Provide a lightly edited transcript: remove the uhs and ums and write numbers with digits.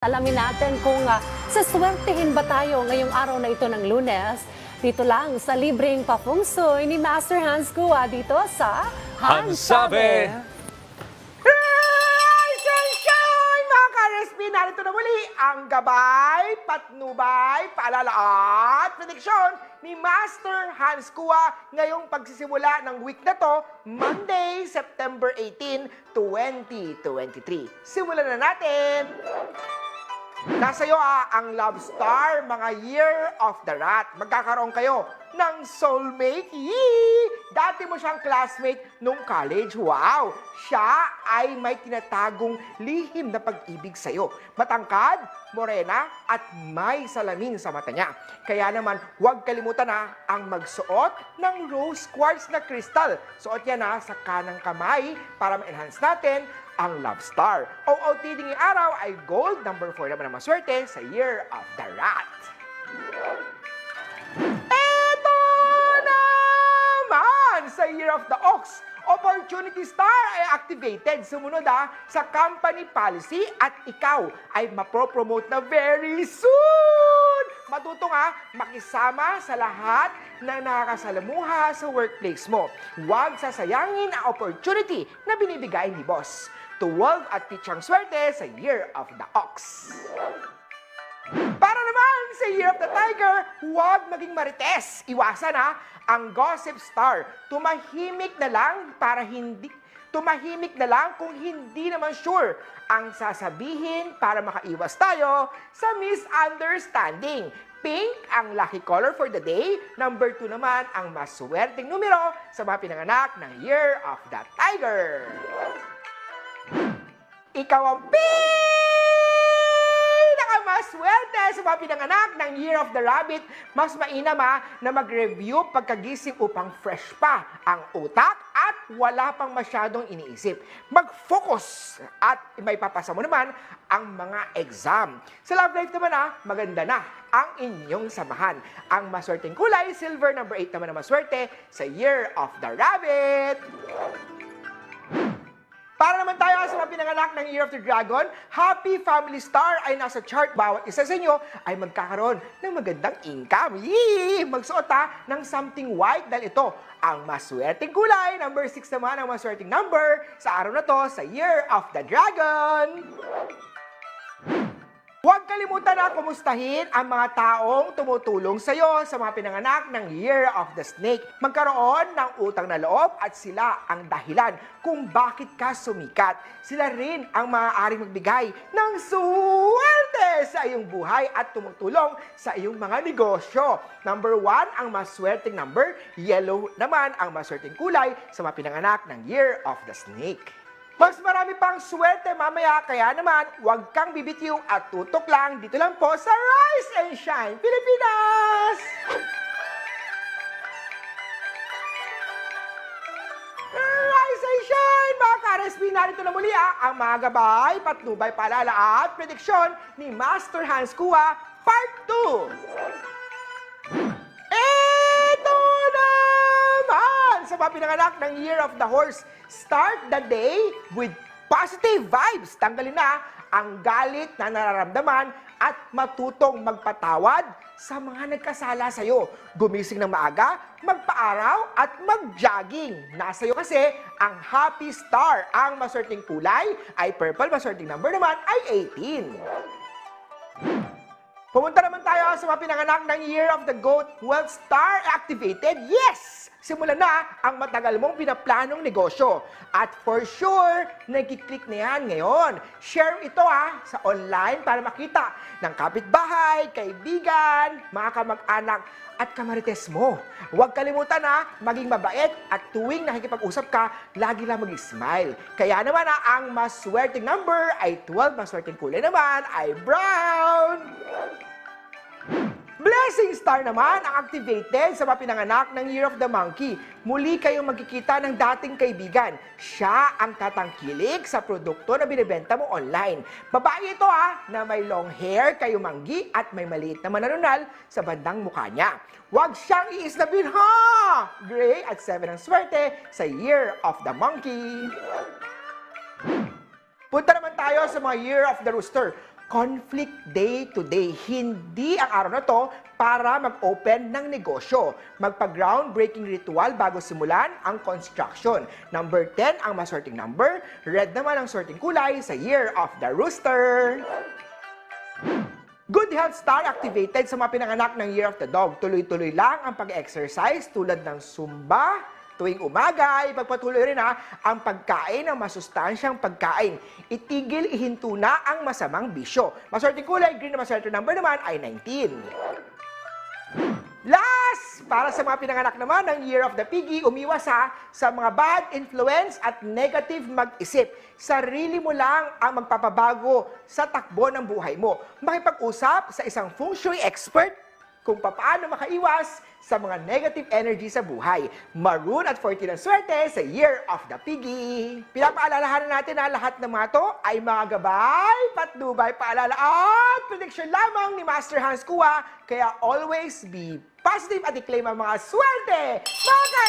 Alamin natin kung saswertehin ba tayo ngayong araw na ito ng Lunes. Dito lang sa libreng papungsoy ni Master Hans Kua dito sa Hansabe! Hey! Sunshine! Mga ka-RSP, narito na muli ang gabay, patnubay, paalala at prediksyon ni Master Hans Kua ngayong pagsisimula ng week na to, Monday, September 18, 2023. Simulan na natin! Nasa iyo ang Love Star, mga Year of the Rat. Magkakaroon kayo ng soulmate. Yee! Dati mo siyang classmate nung college. Wow! Siya ay may tinatagong lihim na pag-ibig sa'yo. Matangkad, morena, at may salamin sa mata niya. Kaya naman, huwag kalimutan ang magsuot ng rose quartz na crystal. Suot yan sa kanang kamay para ma-enhance natin ang Love Star. OOTD ngayong araw ay gold, number 4 naman ang maswerte sa Year of the Rat. Eto naman sa Year of the Ox. Opportunity Star ay activated. Sumunod sa company policy at ikaw ay mapropromote na very soon. Matutong makisama sa lahat na nakakasalamuha sa workplace mo. Huwag sasayangin ang opportunity na binibigay ni boss. Tuwag at pitsang swerte sa Year of the Ox. Para naman sa Year of the Tiger, huwag maging marites. Iwasan ang Gossip Star. Tumahimik na lang kung hindi naman sure ang sasabihin para makaiwas tayo sa misunderstanding. Pink ang lucky color for the day. Number 2 naman ang maswerteng numero sa mga pinanganak ng Year of the Tiger. Ikaw ang pinakamaswerte sa mga pinanganak ng Year of the Rabbit. Mas mainam na mag-review pagkagising upang fresh pa ang utak at wala pang masyadong iniisip. Mag-focus at may papasa mo naman ang mga exam. Sa love life naman maganda na ang inyong samahan. Ang maswerteng kulay, silver, number 8 naman ang maswerte sa Year of the Rabbit. Para naman tayo sa mga pinanganak ng Year of the Dragon, Happy Family Star ay nasa chart. Bawat isa sa inyo ay magkakaroon ng magandang income. Yee! Magsuot ng something white dahil ito ang maswerteng kulay. Number 6 naman ang maswerteng number sa araw na to sa Year of the Dragon. Huwag kalimutan kumustahin ang mga taong tumutulong sa iyo sa mga pinanganak ng Year of the Snake. Magkaroon ng utang na loob at sila ang dahilan kung bakit ka sumikat. Sila rin ang maaaring magbigay ng swerte sa iyong buhay at tumutulong sa iyong mga negosyo. Number 1 ang maswerteng number, yellow naman ang maswerteng kulay sa mga pinanganak ng Year of the Snake. Mas marami pang swerte mamaya, kaya naman huwag kang bibitiw at tutok lang dito lang po sa Rise and Shine Pilipinas! Rise and Shine! Mga ka-RSP, narito na muli ang mga gabay, patnubay, paalala at prediksyon ni Master Hans Kua Part 2. Ito naman sa mga pinanganak ng Year of the Horse. Start the day with positive vibes. Tanggalin na ang galit na nararamdaman at matutong magpatawad sa mga nagkasala sa iyo. Gumising ng maaga, magpaaraw at mag-jogging. Nasa iyo kasi ang Happy Star. Ang maswerteng kulay ay purple, maswerteng number naman ay 18. Pumunta naman tayo sa mga pinanganak ng Year of the Goat. Wealth Star activated. Yes! Simulan na ang matagal mong pinaplanong negosyo. At for sure, nagkiklik na yan ngayon. Share ito sa online para makita ng kapitbahay, kaibigan, mga kamag-anak at kamarites mo. Huwag kalimutan maging mabait at tuwing nakikipag-usap ka, lagi lang mag-smile. Kaya naman ang maswerteng number ay 12, maswerteng kulay naman ay brown. Blessing Star naman ang activated sa mga pinanganak ng Year of the Monkey. Muli kayong magkikita ng dating kaibigan. Siya ang tatangkilik sa produkto na binibenta mo online. Babae ito na may long hair, kayumanggi at may maliit na mananunal sa bandang mukha niya. Huwag siyang iislapin Gray at 7 ang swerte sa Year of the Monkey. Punta naman tayo sa mga Year of the Rooster. conflict day to day. Hindi ang araw na to para mag-open ng negosyo. Magpa-groundbreaking ritual bago simulan ang construction. Number 10 ang maswerteng number. Red naman ang swerteng kulay sa Year of the Rooster. Good health star activated sa mga pinanganak ng Year of the Dog. Tuloy-tuloy lang ang pag-exercise tulad ng Zumba. Tuwing umaga, ipagpatuloy rin ang pagkain ng masustansyang pagkain. Itigil, ihinto na ang masamang bisyo. Maswerteng kulay, green na maswerteng number naman ay 19. Last, para sa mga pinanganak naman ng Year of the Piggy, umiwas sa mga bad influence at negative mag-isip. Sarili mo lang ang magpapabago sa takbo ng buhay mo. Makipag-usap sa isang feng shui expert kung paano makaiwas sa mga negative energy sa buhay. Maroon at 14 ang swerte sa Year of the Piggy. Pinapaalalahanan natin na lahat ng mga to ay mga gabay, patnubay, paalala at prediction lamang ni Master Hans Kua. Kaya always be positive at i-claim ang mga swerte. Mga